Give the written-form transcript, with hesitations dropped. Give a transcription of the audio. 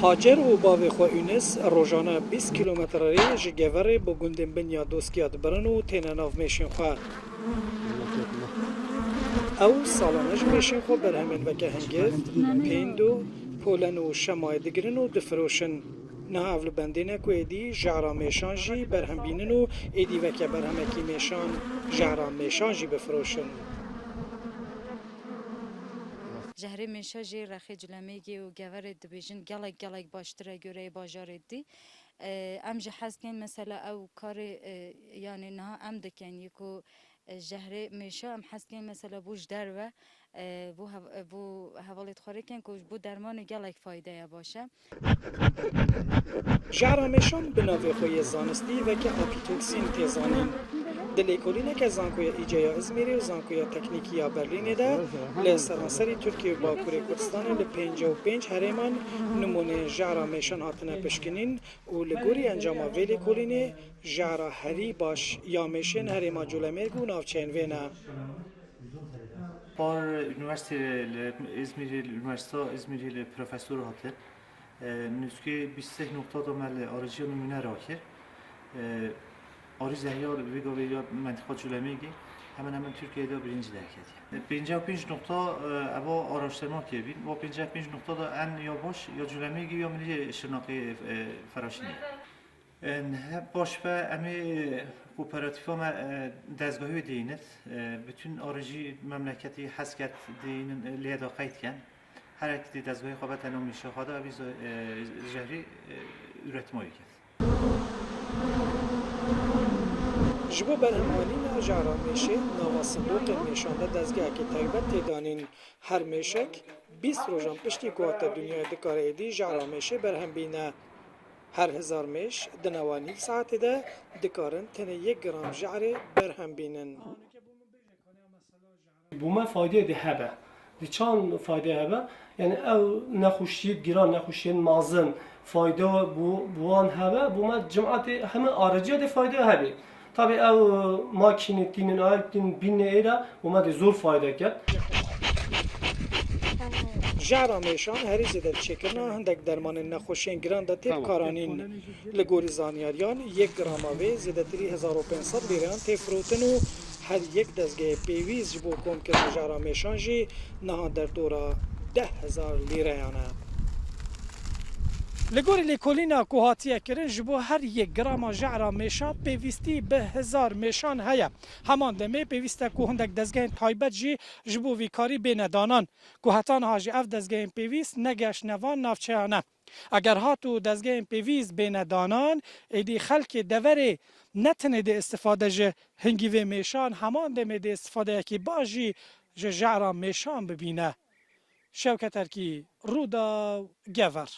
هاجر و باوی خو اونس روزانه 20 کیلومتری جگوره با گندم بنیا دوستیات برن و تینه ناف میشن خو. او سالانه میشن خو برهمن وکه هنگفت، پیندو، پولن و شمای دگرن و دفروشن. نه اول بندینه که ایدی جعرا میشان جی برهم بینن و ایدی وکه برهمکی میشان جعرا میشان جی بفروشن. جهره میشه جی رخی جلمیگی و گوره دبیجن گلک باشتره گوره باجاره دی ام جه حس کن مثلا او کار یعنی نه ام دکن یکو جهره میشه ام حس کن مثلا بوش در و بو حوالت خوری کن که بو درمان گلک فایده باشه. جعرا میشان بناوی خوی زانستی وکه آپیتوکسین تیزانین. دلیکولینه که زانکوی ایجای ازمیری و زانکوی تکنیکی برلینه ده لسرانسری ترکیه و باکوری کردستان لپنجا و پنج هریمان نمونه جعرا میشان هاتنه پشکنین و لگوری انجام ویلی کولینه جعرا هری باش یا میشن هریما جولمرگ و ناوچین وینه. بار üniversite İzmir Üniversite İzmir profesör hatır. Nüski 20 noktada mel aracı numune rakir. Arıza ya ve ya mentıka cülemegi hemen Türkiye'de birinci derket. Birinci 5 nokta ama araştırma ki bin. O birinci 5 noktada en ya baş ya cülemegi ya milli şırnakı feraşini. باش و امی کوپراتیف ما دستگاهی دینت bütün aracı memleketi hasket dinin liyada kayıt kən hər iki dezgahı xabat anomi şahada biz jehri üretim oyket. جبو برهمانی جعرا میشه نواسندوق میشانده دزگاه که تایبت تیدانین هر میشک 20 روزان پشتی کوات دنیای دکاره ایدی جعرا میشه برهم بینه. هر هزار میش دنوانی ساعت ده دکارن تنه 1 گرم جعره برهم بینن. بوما فایده ده هبه دی چند فایده هبه یعنی او نخوشی گران نخوشی مازن فایده بوان هبه بوما جمعات همه آرجی ده فایده هبه tabi او ماکینتین آلتین بینه ایرا بوما ده زور فایده کرد. جعرا میشان هری زده چکرنا هندک درمان نخوشین گران ده تیب کارانین لگوری زانیاریان 1 گرام آوی زده 3500 لیران تیب فروتن و هر یک دزگه پیویز جبو کم کرن جعرا میشان جی نها در دورا 10,000 لیره یانه. لگوری لیکولینا کوهاتیه کرن جبو هر 1 گرام جعرا میشا پیوستی به 1000 میشان هیا. همان دمه پیوسته که هندک دزگه تایبت جی جبو ویکاری بین دانان کوهتان هاجی اف دزگه پیوست نگش نوان نافچهانه. اگر هاتو دزگه پیوست بین دانان ایدی خلک دوره نتنه ده استفاده جه هنگی و میشان همان دمه ده استفاده که باجی جعرا میشان ببینه. شوکت ارکی رودا گور